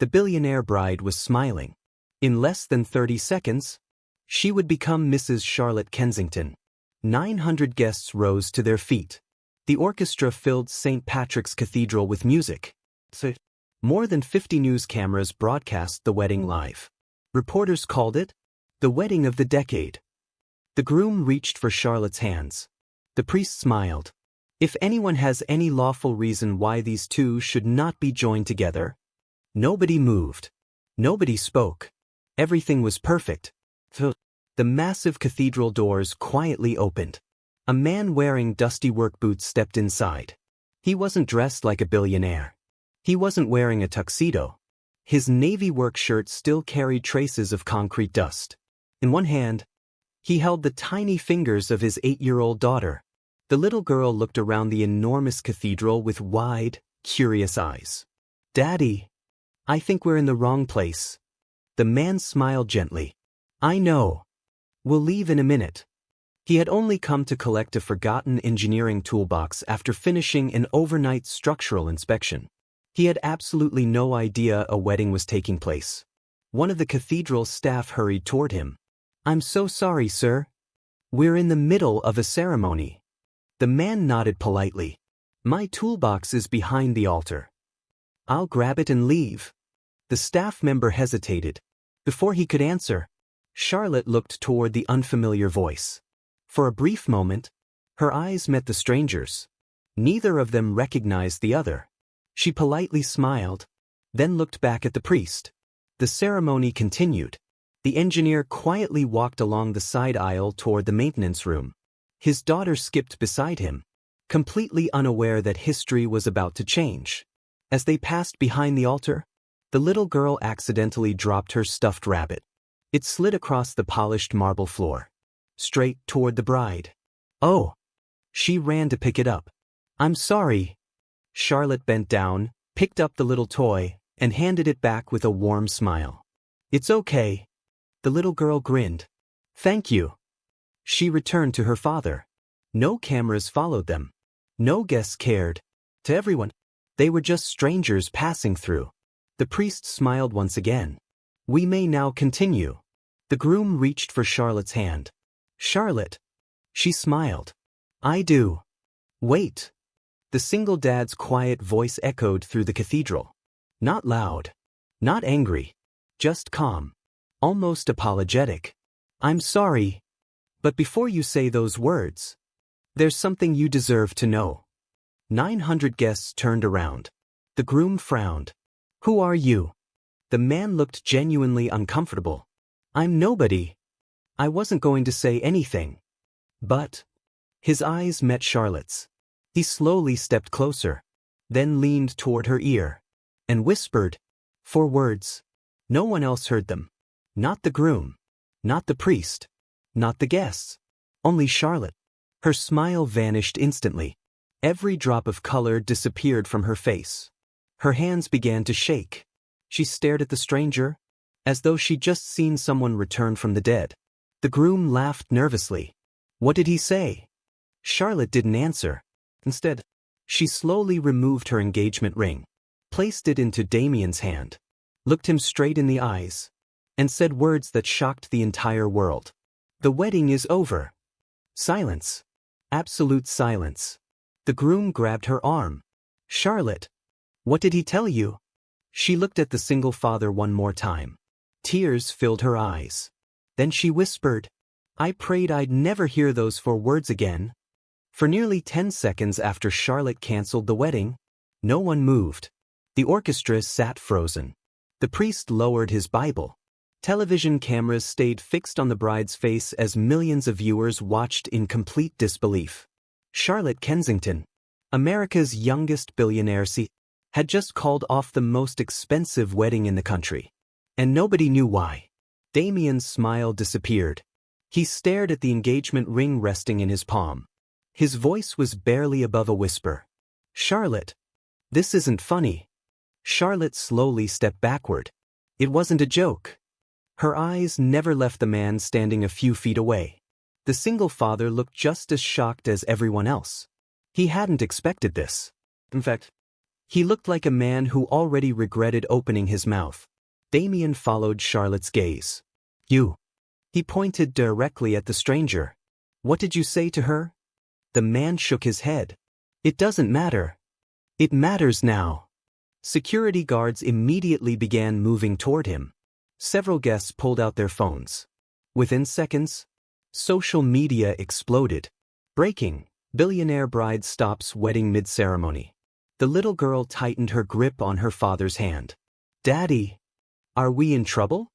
The billionaire bride was smiling. In less than 30 seconds, she would become Mrs. Charlotte Kensington. 900 guests rose to their feet. The orchestra filled St. Patrick's Cathedral with music. More than 50 news cameras broadcast the wedding live. Reporters called it the wedding of the decade. The groom reached for Charlotte's hands. The priest smiled. If anyone has any lawful reason why these two should not be joined together. Nobody moved. Nobody spoke. Everything was perfect. The massive cathedral doors quietly opened. A man wearing dusty work boots stepped inside. He wasn't dressed like a billionaire. He wasn't wearing a tuxedo. His navy work shirt still carried traces of concrete dust. In one hand, he held the tiny fingers of his 8-year-old daughter. The little girl looked around the enormous cathedral with wide, curious eyes. "Daddy, I think we're in the wrong place." The man smiled gently. "I know. We'll leave in a minute." He had only come to collect a forgotten engineering toolbox after finishing an overnight structural inspection. He had absolutely no idea a wedding was taking place. One of the cathedral's staff hurried toward him. "I'm so sorry, sir. We're in the middle of a ceremony." The man nodded politely. "My toolbox is behind the altar. I'll grab it and leave." The staff member hesitated. Before he could answer, Charlotte looked toward the unfamiliar voice. For a brief moment, her eyes met the stranger's. Neither of them recognized the other. She politely smiled, then looked back at the priest. The ceremony continued. The engineer quietly walked along the side aisle toward the maintenance room. His daughter skipped beside him, completely unaware that history was about to change. As they passed behind the altar, the little girl accidentally dropped her stuffed rabbit. It slid across the polished marble floor, straight toward the bride. "Oh!" She ran to pick it up. "I'm sorry." Charlotte bent down, picked up the little toy, and handed it back with a warm smile. "It's okay." The little girl grinned. "Thank you." She returned to her father. No cameras followed them. No guests cared. To everyone, they were just strangers passing through. The priest smiled once again. "We may now continue." The groom reached for Charlotte's hand. "Charlotte." She smiled. "I do." "Wait." The single dad's quiet voice echoed through the cathedral. Not loud. Not angry. Just calm. Almost apologetic. "I'm sorry. But before you say those words, there's something you deserve to know." 900 guests turned around. The groom frowned. "Who are you?" The man looked genuinely uncomfortable. "I'm nobody. I wasn't going to say anything." But his eyes met Charlotte's. He slowly stepped closer, then leaned toward her ear, and whispered 4 words. No one else heard them. Not the groom. Not the priest. Not the guests. Only Charlotte. Her smile vanished instantly. Every drop of color disappeared from her face. Her hands began to shake. She stared at the stranger, as though she'd just seen someone return from the dead. The groom laughed nervously. "What did he say?" Charlotte didn't answer. Instead, she slowly removed her engagement ring, placed it into Damien's hand, looked him straight in the eyes, and said words that shocked the entire world. "The wedding is over." Silence. Absolute silence. The groom grabbed her arm. "Charlotte, what did he tell you?" She looked at the single father one more time. Tears filled her eyes. Then she whispered, "I prayed I'd never hear those 4 words again." For nearly 10 seconds after Charlotte canceled the wedding, no one moved. The orchestra sat frozen. The priest lowered his Bible. Television cameras stayed fixed on the bride's face as millions of viewers watched in complete disbelief. Charlotte Kensington, America's youngest billionaire, had just called off the most expensive wedding in the country. And nobody knew why. Damien's smile disappeared. He stared at the engagement ring resting in his palm. His voice was barely above a whisper. "Charlotte, this isn't funny." Charlotte slowly stepped backward. It wasn't a joke. Her eyes never left the man standing a few feet away. The single father looked just as shocked as everyone else. He hadn't expected this. In fact, He looked like a man who already regretted opening his mouth. Damien followed Charlotte's gaze. You. He pointed directly at the stranger. What did you say to her? The man shook his head. It doesn't matter. It matters now. Security guards immediately began moving toward him. Several guests pulled out their phones. Within seconds, social media exploded. Breaking: billionaire bride stops wedding mid-ceremony. The little girl tightened her grip on her father's hand. Daddy, are we in trouble?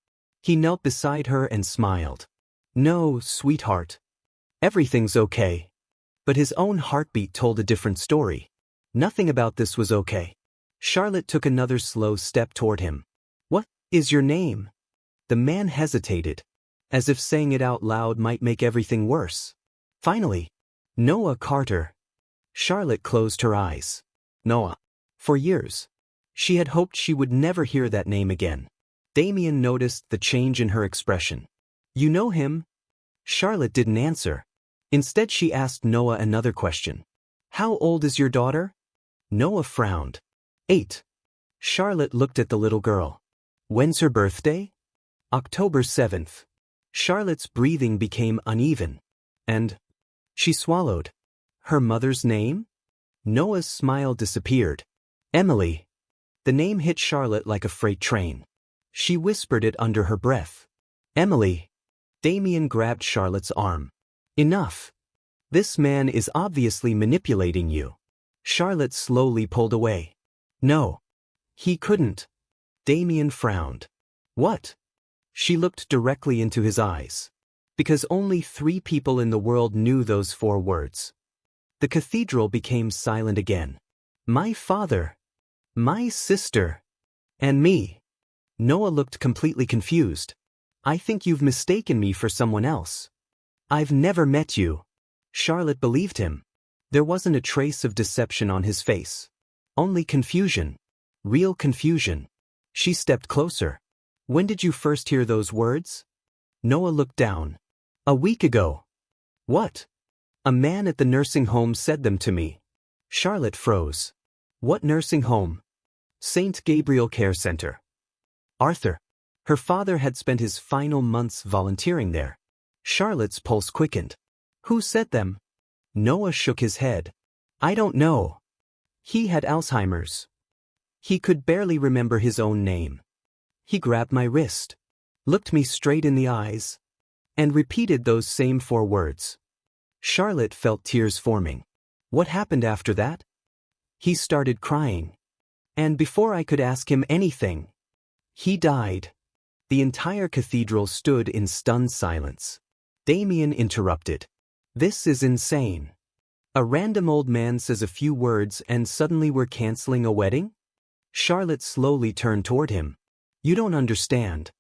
He knelt beside her and smiled. No, sweetheart. Everything's okay. But his own heartbeat told a different story. Nothing about this was okay. Charlotte took another slow step toward him. What is your name? The man hesitated, as if saying it out loud might make everything worse. Finally, Noah Carter. Charlotte closed her eyes. Noah. For years, she had hoped she would never hear that name again. Damien noticed the change in her expression. You know him? Charlotte didn't answer. Instead, she asked Noah another question. How old is your daughter? Noah frowned. 8. Charlotte looked at the little girl. When's her birthday? October 7th. Charlotte's breathing became uneven. And she swallowed. Her mother's name? Noah's smile disappeared. Emily. The name hit Charlotte like a freight train. She whispered it under her breath. Emily. Damien grabbed Charlotte's arm. Enough. This man is obviously manipulating you. Charlotte slowly pulled away. No. He couldn't. Damien frowned. What? She looked directly into his eyes. Because only 3 people in the world knew those 4 words. The cathedral became silent again. My father. My sister. And me. Noah looked completely confused. I think you've mistaken me for someone else. I've never met you. Charlotte believed him. There wasn't a trace of deception on his face. Only confusion. Real confusion. She stepped closer. When did you first hear those words? Noah looked down. A week ago. What? A man at the nursing home said them to me. Charlotte froze. What nursing home? St. Gabriel Care Center. Arthur. Her father had spent his final months volunteering there. Charlotte's pulse quickened. Who said them? Noah shook his head. I don't know. He had Alzheimer's. He could barely remember his own name. He grabbed my wrist, looked me straight in the eyes, and repeated those same 4 words. Charlotte felt tears forming. What happened after that? He started crying. And before I could ask him anything, he died. The entire cathedral stood in stunned silence. Damien interrupted. This is insane. A random old man says a few words and suddenly we're canceling a wedding? Charlotte slowly turned toward him. You don't understand.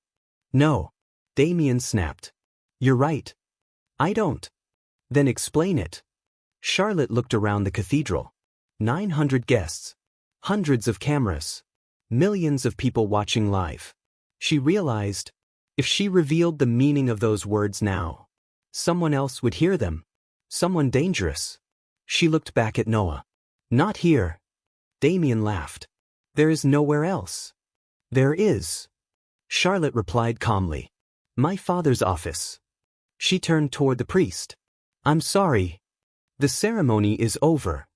No. Damien snapped. You're right. I don't. Then explain it. Charlotte looked around the cathedral. 900 guests. Hundreds of cameras. Millions of people watching live. She realized, if she revealed the meaning of those words now, someone else would hear them. Someone dangerous. She looked back at Noah. Not here. Damien laughed. There is nowhere else. There is. Charlotte replied calmly. My father's office. She turned toward the priest. I'm sorry. The ceremony is over.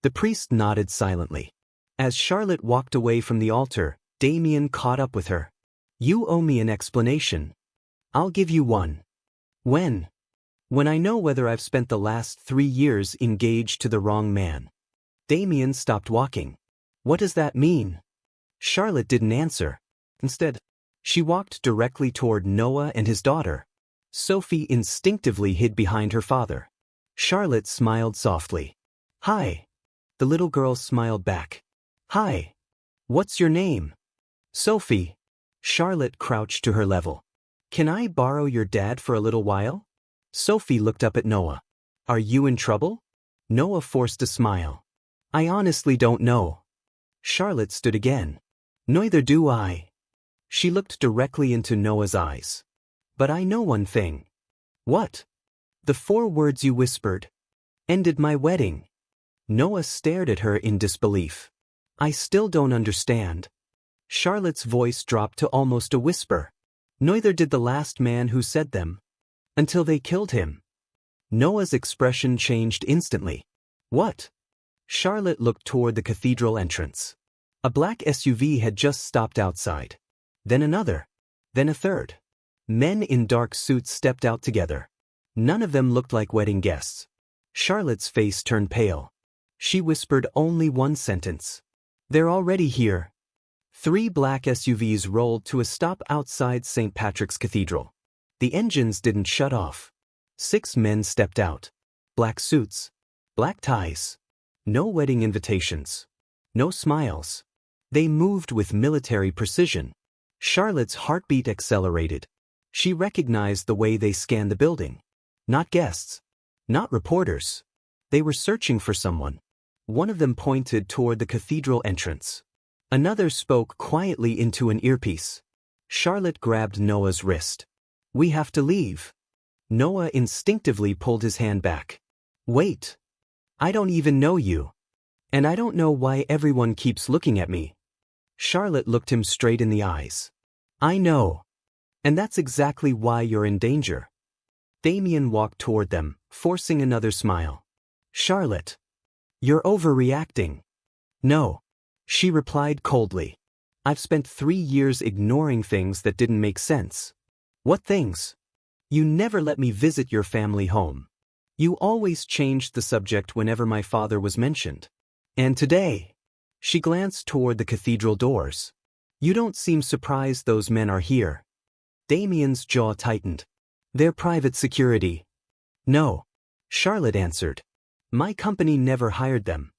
The priest nodded silently. As Charlotte walked away from the altar, Damien caught up with her. You owe me an explanation. I'll give you one. When? When I know whether I've spent the last 3 years engaged to the wrong man. Damien stopped walking. What does that mean? Charlotte didn't answer. Instead, she walked directly toward Noah and his daughter. Sophie instinctively hid behind her father. Charlotte smiled softly. Hi. The little girl smiled back. Hi. What's your name? Sophie. Charlotte crouched to her level. Can I borrow your dad for a little while? Sophie looked up at Noah. Are you in trouble? Noah forced a smile. I honestly don't know. Charlotte stood again. Neither do I. She looked directly into Noah's eyes. But I know one thing. What? The 4 words you whispered ended my wedding. Noah stared at her in disbelief. I still don't understand. Charlotte's voice dropped to almost a whisper. Neither did the last man who said them. Until they killed him. Noah's expression changed instantly. What? Charlotte looked toward the cathedral entrance. A black SUV had just stopped outside. Then another. Then a third. Men in dark suits stepped out together. None of them looked like wedding guests. Charlotte's face turned pale. She whispered only one sentence. They're already here. 3 black SUVs rolled to a stop outside St. Patrick's Cathedral. The engines didn't shut off. 6 men stepped out. Black suits. Black ties. No wedding invitations. No smiles. They moved with military precision. Charlotte's heartbeat accelerated. She recognized the way they scanned the building. Not guests. Not reporters. They were searching for someone. One of them pointed toward the cathedral entrance. Another spoke quietly into an earpiece. Charlotte grabbed Noah's wrist. We have to leave. Noah instinctively pulled his hand back. Wait. I don't even know you. And I don't know why everyone keeps looking at me. Charlotte looked him straight in the eyes. I know. And that's exactly why you're in danger. Damien walked toward them, forcing another smile. Charlotte. You're overreacting. No. She replied coldly. I've spent 3 years ignoring things that didn't make sense. What things? You never let me visit your family home. You always changed the subject whenever my father was mentioned. And today? She glanced toward the cathedral doors. You don't seem surprised those men are here. Damien's jaw tightened. They're private security. No. Charlotte answered. My company never hired them.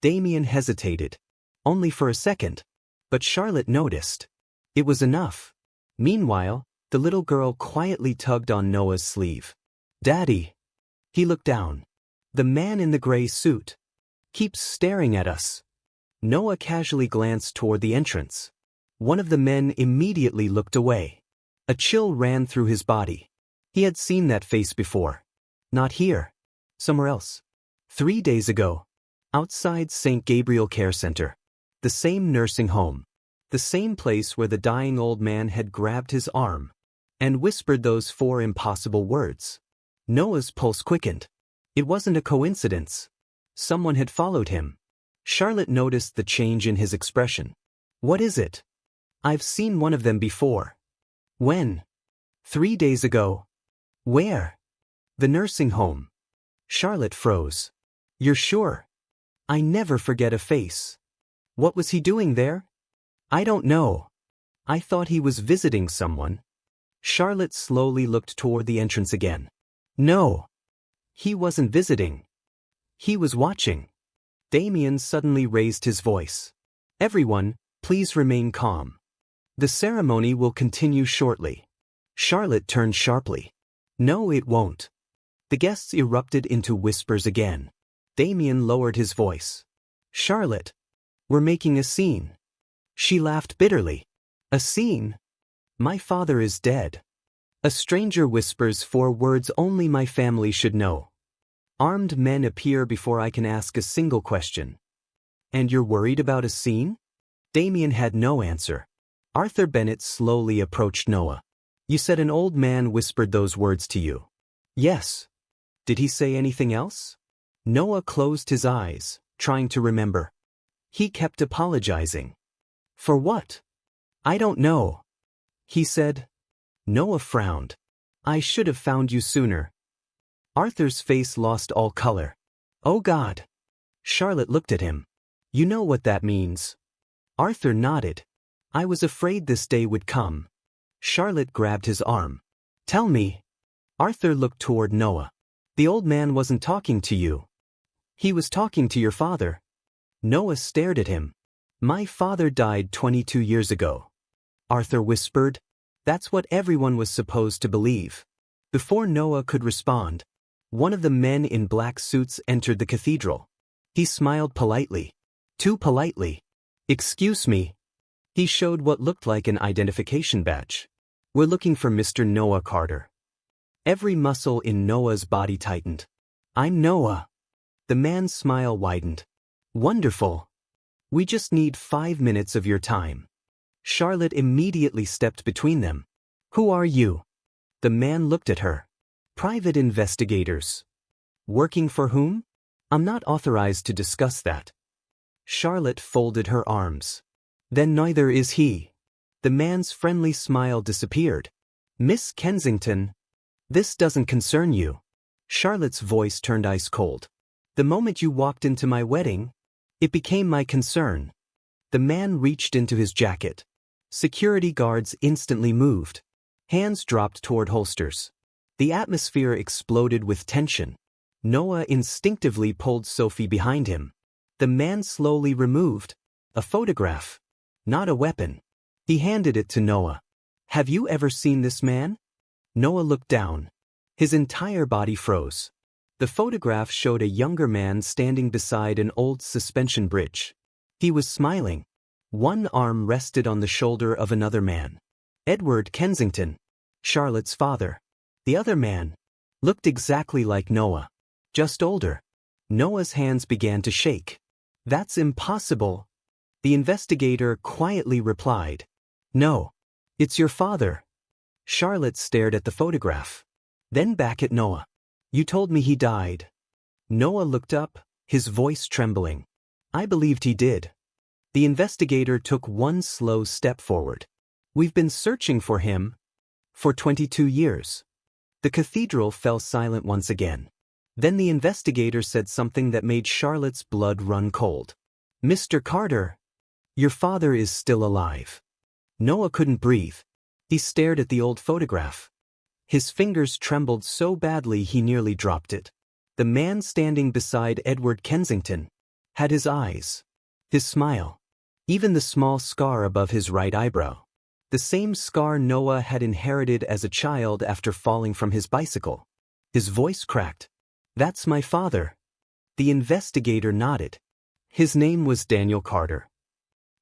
Damien hesitated. Only for a second. But Charlotte noticed. It was enough. Meanwhile, the little girl quietly tugged on Noah's sleeve. Daddy. He looked down. The man in the gray suit. Keeps staring at us. Noah casually glanced toward the entrance. One of the men immediately looked away. A chill ran through his body. He had seen that face before. Not here. Somewhere else. 3 days ago. Outside St. Gabriel Care Center. The same nursing home. The same place where the dying old man had grabbed his arm and whispered those 4 impossible words. Noah's pulse quickened. It wasn't a coincidence. Someone had followed him. Charlotte noticed the change in his expression. What is it? I've seen one of them before. When? 3 days ago. Where? The nursing home. Charlotte froze. You're sure? I never forget a face. What was he doing there? I don't know. I thought he was visiting someone. Charlotte slowly looked toward the entrance again. No. He wasn't visiting. He was watching. Damien suddenly raised his voice. Everyone, please remain calm. The ceremony will continue shortly. Charlotte turned sharply. No, it won't. The guests erupted into whispers again. Damien lowered his voice. Charlotte. We're making a scene. She laughed bitterly. A scene? My father is dead. A stranger whispers 4 words only my family should know. Armed men appear before I can ask a single question. And you're worried about a scene? Damien had no answer. Arthur Bennett slowly approached Noah. You said an old man whispered those words to you. Yes. Did he say anything else? Noah closed his eyes, trying to remember. He kept apologizing. For what? I don't know. He said. Noah frowned. I should have found you sooner. Arthur's face lost all color. Oh God. Charlotte looked at him. You know what that means. Arthur nodded. I was afraid this day would come. Charlotte grabbed his arm. Tell me. Arthur looked toward Noah. The old man wasn't talking to you. He was talking to your father. Noah stared at him. My father died 22 years ago. Arthur whispered. That's what everyone was supposed to believe. Before Noah could respond, one of the men in black suits entered the cathedral. He smiled politely. Too politely. Excuse me. He showed what looked like an identification badge. We're looking for Mr. Noah Carter. Every muscle in Noah's body tightened. I'm Noah. The man's smile widened. Wonderful. We just need 5 minutes of your time. Charlotte immediately stepped between them. Who are you? The man looked at her. Private investigators. Working for whom? I'm not authorized to discuss that. Charlotte folded her arms. Then neither is he. The man's friendly smile disappeared. Miss Kensington, this doesn't concern you. Charlotte's voice turned ice cold. The moment you walked into my wedding, it became my concern. The man reached into his jacket. Security guards instantly moved. Hands dropped toward holsters. The atmosphere exploded with tension. Noah instinctively pulled Sophie behind him. The man slowly removed a photograph, not a weapon. He handed it to Noah. Have you ever seen this man? Noah looked down. His entire body froze. The photograph showed a younger man standing beside an old suspension bridge. He was smiling. One arm rested on the shoulder of another man. Edward Kensington, Charlotte's father. The other man looked exactly like Noah, just older. Noah's hands began to shake. That's impossible. The investigator quietly replied. No, it's your father. Charlotte stared at the photograph. Then back at Noah. You told me he died. Noah looked up, his voice trembling. I believed he did. The investigator took one slow step forward. We've been searching for him for 22 years. The cathedral fell silent once again. Then the investigator said something that made Charlotte's blood run cold. Mr. Carter, your father is still alive. Noah couldn't breathe. He stared at the old photograph. His fingers trembled so badly he nearly dropped it. The man standing beside Edward Kensington had his eyes, his smile, even the small scar above his right eyebrow. The same scar Noah had inherited as a child after falling from his bicycle. His voice cracked. That's my father. The investigator nodded. His name was Daniel Carter.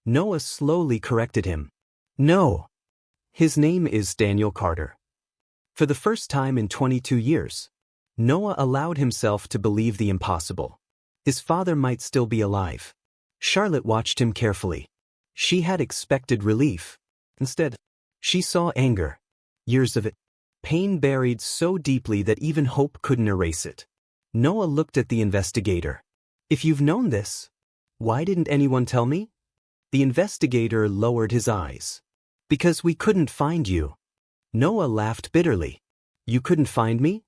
Noah slowly corrected him. No. His name is Daniel Carter. For the first time in 22 years, Noah allowed himself to believe the impossible. His father might still be alive. Charlotte watched him carefully. She had expected relief. Instead, she saw anger. Years of it. Pain buried so deeply that even hope couldn't erase it. Noah looked at the investigator. If you've known this, why didn't anyone tell me? The investigator lowered his eyes. Because we couldn't find you. Noah laughed bitterly. You couldn't find me?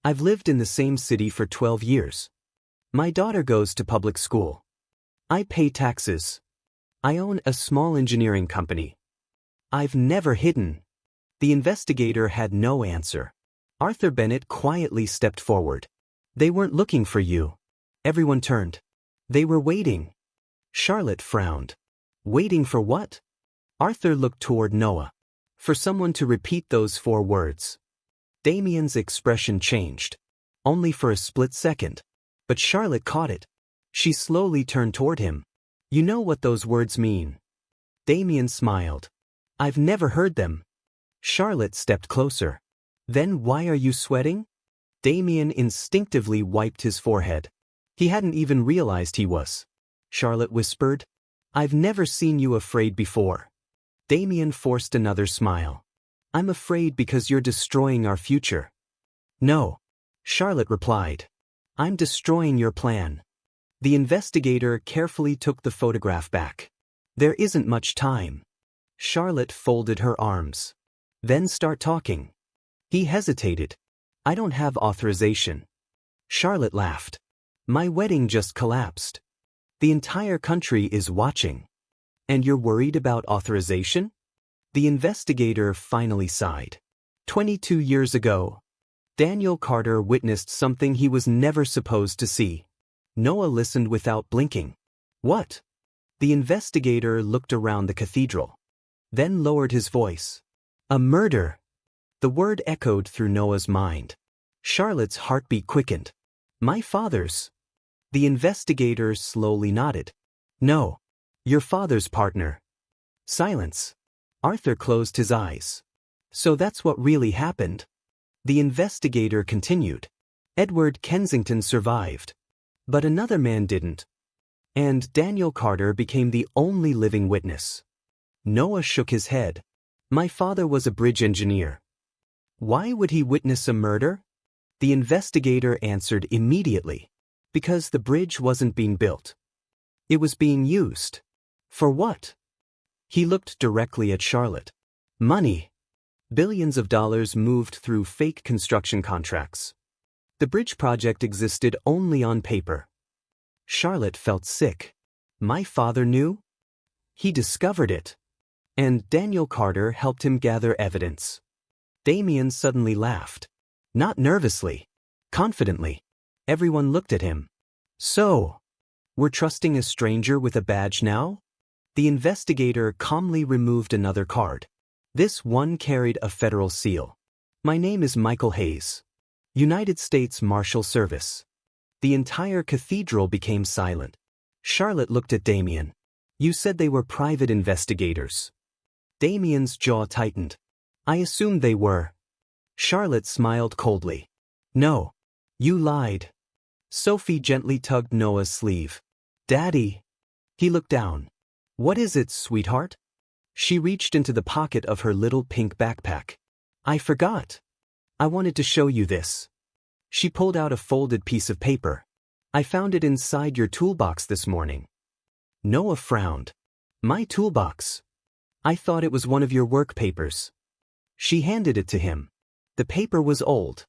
I've lived in the same city for 12 years. My daughter goes to public school. I pay taxes. I own a small engineering company. I've never hidden. The investigator had no answer. Arthur Bennett quietly stepped forward. They weren't looking for you. Everyone turned. They were waiting. Charlotte frowned. Waiting for what? Arthur looked toward Noah. For someone to repeat those 4 words. Damien's expression changed. Only for a split second. But Charlotte caught it. She slowly turned toward him. You know what those words mean. Damien smiled. I've never heard them. Charlotte stepped closer. Then why are you sweating? Damien instinctively wiped his forehead. He hadn't even realized he was. Charlotte whispered. I've never seen you afraid before. Damien forced another smile. I'm afraid because you're destroying our future. No. Charlotte replied. I'm destroying your plan. The investigator carefully took the photograph back. There isn't much time. Charlotte folded her arms. Then start talking. He hesitated. I don't have authorization. Charlotte laughed. My wedding just collapsed. The entire country is watching. And you're worried about authorization? The investigator finally sighed. 22 years ago, Daniel Carter witnessed something he was never supposed to see. Noah listened without blinking. What? The investigator looked around the cathedral. Then lowered his voice. A murder. The word echoed through Noah's mind. Charlotte's heartbeat quickened. My father's. The investigator slowly nodded. No. Your father's partner. Silence. Arthur closed his eyes. So that's what really happened. The investigator continued. Edward Kensington survived. But another man didn't. And Daniel Carter became the only living witness. Noah shook his head. My father was a bridge engineer. Why would he witness a murder? The investigator answered immediately. Because the bridge wasn't being built. It was being used. For what? He looked directly at Charlotte. Money. Billions of dollars moved through fake construction contracts. The bridge project existed only on paper. Charlotte felt sick. My father knew? He discovered it. And Daniel Carter helped him gather evidence. Damien suddenly laughed. Not nervously. Confidently. Everyone looked at him. So, we're trusting a stranger with a badge now? The investigator calmly removed another card. This one carried a federal seal. My name is Michael Hayes. United States Marshal Service. The entire cathedral became silent. Charlotte looked at Damien. You said they were private investigators. Damien's jaw tightened. I assumed they were. Charlotte smiled coldly. No. You lied. Sophie gently tugged Noah's sleeve. Daddy. He looked down. What is it, sweetheart? She reached into the pocket of her little pink backpack. I forgot. I wanted to show you this. She pulled out a folded piece of paper. I found it inside your toolbox this morning. Noah frowned. My toolbox? I thought it was one of your work papers. She handed it to him. The paper was old.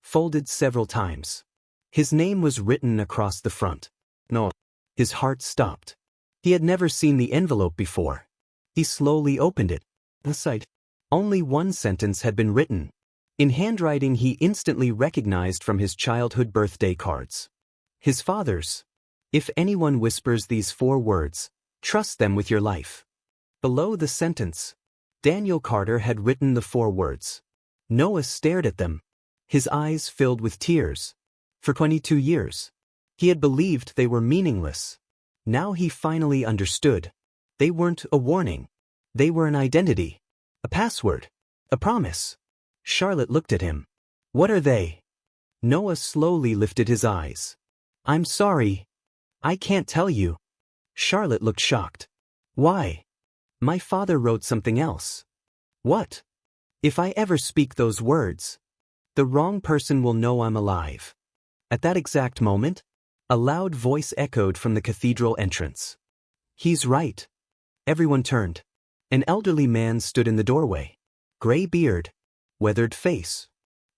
Folded several times. His name was written across the front. No. His heart stopped. He had never seen the envelope before. He slowly opened it. The side. Only one sentence had been written. In handwriting he instantly recognized from his childhood birthday cards. His father's. If anyone whispers these 4 words, trust them with your life. Below the sentence, Daniel Carter had written the 4 words. Noah stared at them. His eyes filled with tears. For 22 years, he had believed they were meaningless. Now he finally understood. They weren't a warning. They were an identity. A password. A promise. Charlotte looked at him. What are they? Noah slowly lifted his eyes. I'm sorry. I can't tell you. Charlotte looked shocked. Why? My father wrote something else. What? If I ever speak those words, the wrong person will know I'm alive. At that exact moment, a loud voice echoed from the cathedral entrance. He's right. Everyone turned. An elderly man stood in the doorway. Gray beard. Weathered face.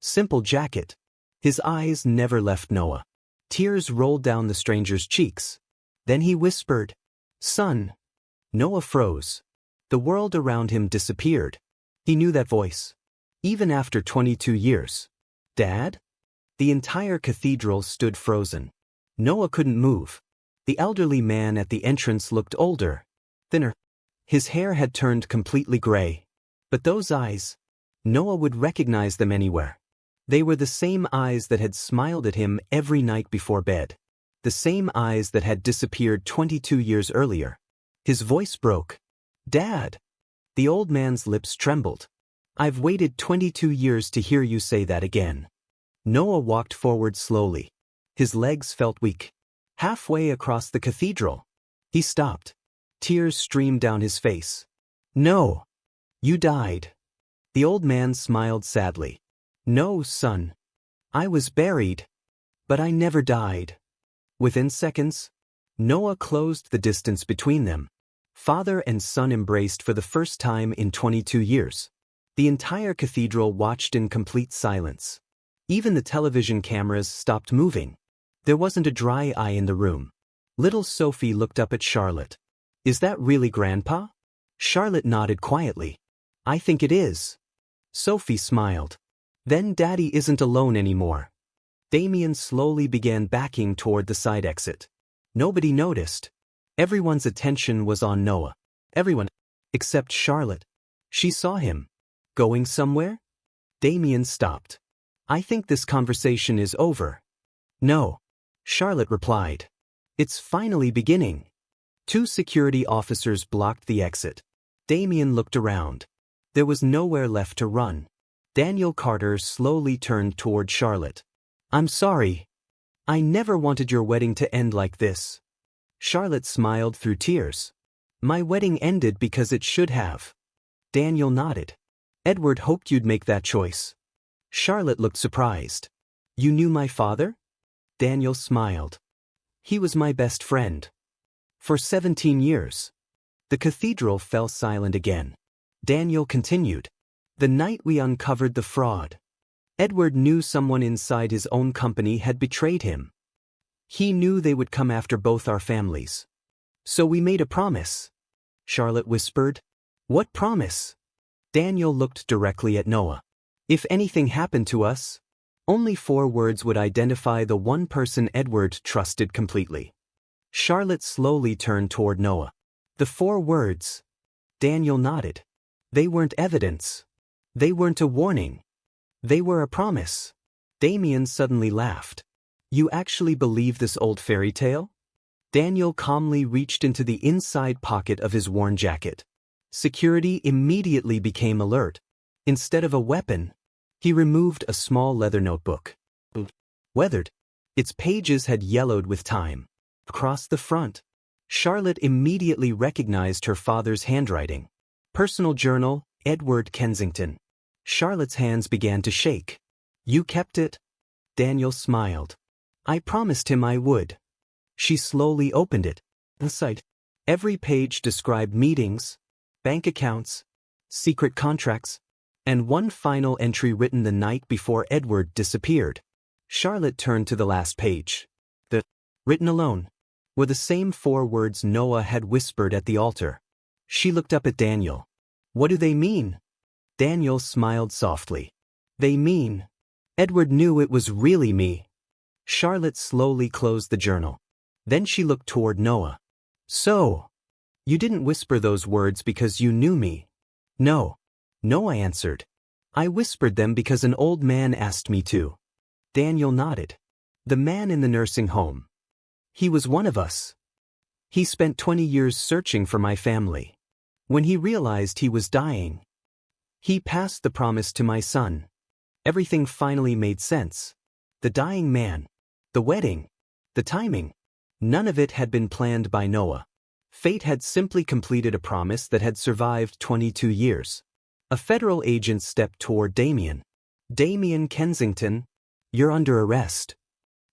Simple jacket. His eyes never left Noah. Tears rolled down the stranger's cheeks. Then he whispered, Son. Noah froze. The world around him disappeared. He knew that voice. Even after 22 years. Dad? The entire cathedral stood frozen. Noah couldn't move. The elderly man at the entrance looked older, thinner. His hair had turned completely gray. But those eyes, Noah would recognize them anywhere. They were the same eyes that had smiled at him every night before bed. The same eyes that had disappeared 22 years earlier. His voice broke. Dad! The old man's lips trembled. I've waited 22 years to hear you say that again. Noah walked forward slowly. His legs felt weak. Halfway across the cathedral, he stopped. Tears streamed down his face. No. You died. The old man smiled sadly. No, son. I was buried. But I never died. Within seconds, Noah closed the distance between them. Father and son embraced for the first time in 22 years. The entire cathedral watched in complete silence. Even the television cameras stopped moving. There wasn't a dry eye in the room. Little Sophie looked up at Charlotte. Is that really Grandpa? Charlotte nodded quietly. I think it is. Sophie smiled. Then Daddy isn't alone anymore. Damien slowly began backing toward the side exit. Nobody noticed. Everyone's attention was on Noah. Everyone, except Charlotte. She saw him. Going somewhere? Damien stopped. I think this conversation is over. No. Charlotte replied. It's finally beginning. 2 security officers blocked the exit. Damien looked around. There was nowhere left to run. Daniel Carter slowly turned toward Charlotte. I'm sorry. I never wanted your wedding to end like this. Charlotte smiled through tears. My wedding ended because it should have. Daniel nodded. Edward hoped you'd make that choice. Charlotte looked surprised. You knew my father? Daniel smiled. He was my best friend. For 17 years. The cathedral fell silent again. Daniel continued. The night we uncovered the fraud. Edward knew someone inside his own company had betrayed him. He knew they would come after both our families. So we made a promise. Charlotte whispered. What promise? Daniel looked directly at Noah. If anything happened to us, only 4 words would identify the one person Edward trusted completely. Charlotte slowly turned toward Noah. The 4 words. Daniel nodded. They weren't evidence. They weren't a warning. They were a promise. Damien suddenly laughed. You actually believe this old fairy tale? Daniel calmly reached into the inside pocket of his worn jacket. Security immediately became alert. Instead of a weapon, he removed a small leather notebook. Weathered. Its pages had yellowed with time. Across the front, Charlotte immediately recognized her father's handwriting. Personal journal, Edward Kensington. Charlotte's hands began to shake. You kept it? Daniel smiled. I promised him I would. She slowly opened it. Inside, every page described meetings, bank accounts, secret contracts, and one final entry written the night before Edward disappeared. Charlotte turned to the last page. The written alone were the same 4 words Noah had whispered at the altar. She looked up at Daniel. What do they mean? Daniel smiled softly. They mean, Edward knew it was really me. Charlotte slowly closed the journal. Then she looked toward Noah. So, you didn't whisper those words because you knew me? No. Noah answered. I whispered them because an old man asked me to. Daniel nodded. The man in the nursing home. He was one of us. He spent 20 years searching for my family. When he realized he was dying, he passed the promise to my son. Everything finally made sense. The dying man, the wedding, the timing. None of it had been planned by Noah. Fate had simply completed a promise that had survived 22 years. A federal agent stepped toward Damien. Damien Kensington, you're under arrest.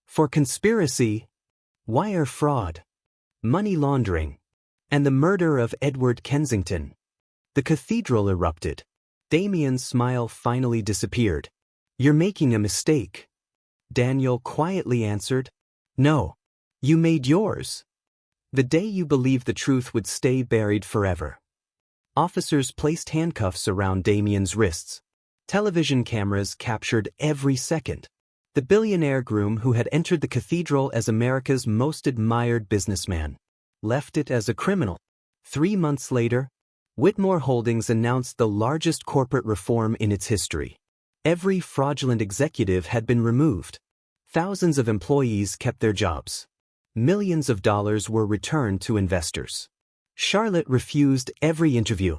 For conspiracy, wire fraud, money laundering, and the murder of Edward Kensington. The cathedral erupted. Damien's smile finally disappeared. You're making a mistake. Daniel quietly answered. No. You made yours. The day you believed the truth would stay buried forever. Officers placed handcuffs around Damien's wrists. Television cameras captured every second. The billionaire groom who had entered the cathedral as America's most admired businessman left it as a criminal. 3 months later, Whitmore Holdings announced the largest corporate reform in its history. Every fraudulent executive had been removed. Thousands of employees kept their jobs. Millions of dollars were returned to investors. Charlotte refused every interview.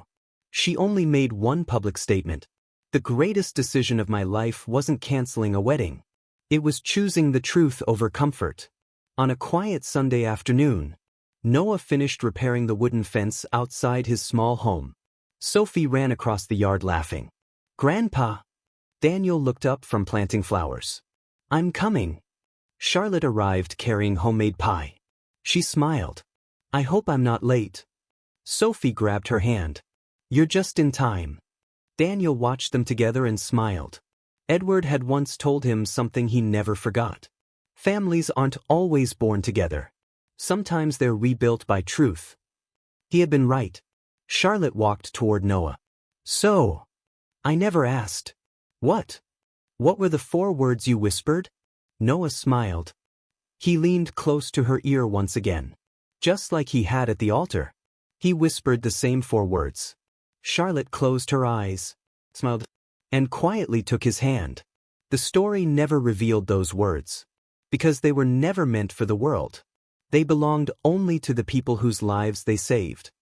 She only made one public statement. The greatest decision of my life wasn't canceling a wedding. It was choosing the truth over comfort. On a quiet Sunday afternoon, Noah finished repairing the wooden fence outside his small home. Sophie ran across the yard laughing. Grandpa! Daniel looked up from planting flowers. I'm coming. Charlotte arrived carrying homemade pie. She smiled. I hope I'm not late. Sophie grabbed her hand. You're just in time. Daniel watched them together and smiled. Edward had once told him something he never forgot. Families aren't always born together. Sometimes they're rebuilt by truth. He had been right. Charlotte walked toward Noah. So, I never asked. What? What were the 4 words you whispered? Noah smiled. He leaned close to her ear once again. Just like he had at the altar. He whispered the same 4 words. Charlotte closed her eyes, smiled, and quietly took his hand. The story never revealed those words. Because they were never meant for the world. They belonged only to the people whose lives they saved.